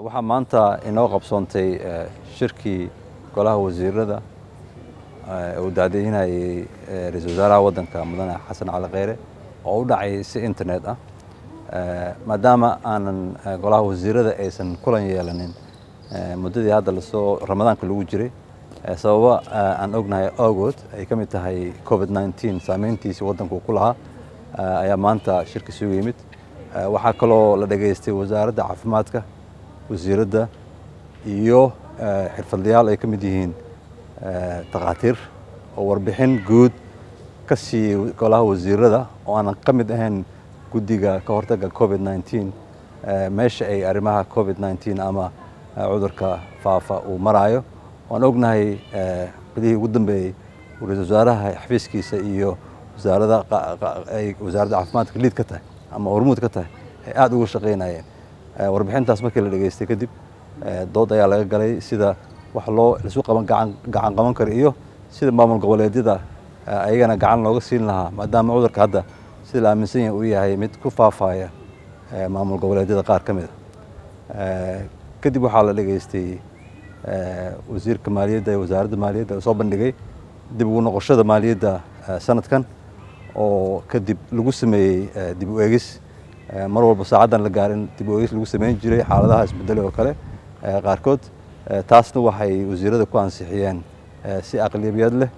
waxaa maanta inoo qabsoontay shirkii golaha wasiirada uu daadejinayay ra'iisul wasaaraha waddanka mudane xasan cali kheyre oo u dhacay si internet ah maadaama aanan golaha wasiirada aysan kulan yeelanin muddadii hadda lasoo ramadaanka lagu jiray sababa aan ognahay awgood ay ka mid tahay COVID-19 saameyntiisii waddanku ku lahaa ayaa maanta shirka isugu yimid waxaa kaloo la dhageystay wasaaradda caafimaadka wasiiradda iyo xirfadlayaal ay ka mid yihiin takhaatiir oo warbixin guud ka siiyey golaha wasiirada oo aanan ka mid ahayn guddiga ka hortagga COVID-19 meesha ay arrimaha COVID-19 ama cudurka faafa uu maraayo waan ognahay bilihii ugu dambeeyey ra'iisul wasaaraha xafiiskiisa iyo wasaaradda caafimaadka liid ka tahay ama hormuud ka tahay ay aad uga shaqeynayeen warbixintaas markii la dhageystay kadib dood ayaa laga galay sida wax lasu gacan qaban karo iyo sida maamul goboleedyada ayagana gacan looga siin lahaa maadaama cudurka hadda sida la aaminsan yahay uu yahay mid ku faafaya maamul goboleedyada qaar ka mid ah kadib waxaa la dhageystay wasiirka maaliyadda iyo wasaaradda maaliyadda oo soo bandhigay dib ugu noqoshada maaliyadda sanadkan oo kadib lagu sameeyey dib u eegis mar walba saacaddan la gaarin dib u eegis lagu sameyn jiray xaaladaha isbedelay oo kale qaarkood taasna waxay wasiirada ku ansixiyeen si aqlabiyad leh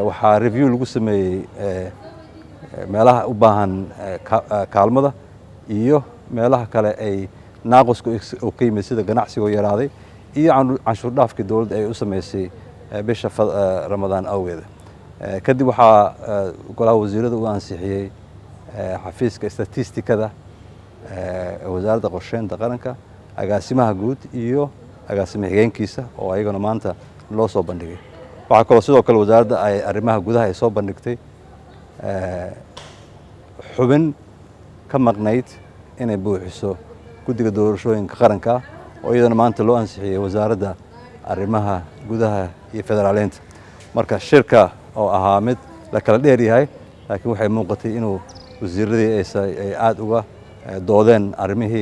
waxaa review lagu sameeyey meelaha u baahan kaalmada iyo meelaha kale ay naaqusku oo ka yimid sida ganacsiga yaraaday iyo canshuur dhaafkii dowladda ay u sameysay bisha ramadaan awgeeda kadib waxaa golaha wasiirada u ansixiyey xafiiska statistikada wasaaradda qorsheynta qaranka agaasimaha guud iyo agaasimo xigeenkiisa oo ayagana maanta loo soo bandhigay waxaa kaloo sidoo kale wasaaradda ay arrimaha gudaha ay soo bandhigtay xubin ka maqnayd inay buuxiso guddiga doorashooyinka qaranka oo iyadana maanta loo ansixiyey wasaaradda arrimaha gudaha iyo federaaleynta marka shirka oo ahaa mid la kala dheer yahay laakiin waxay muuqatay inuu wasiiradii ay aad uga doodeen arrimihii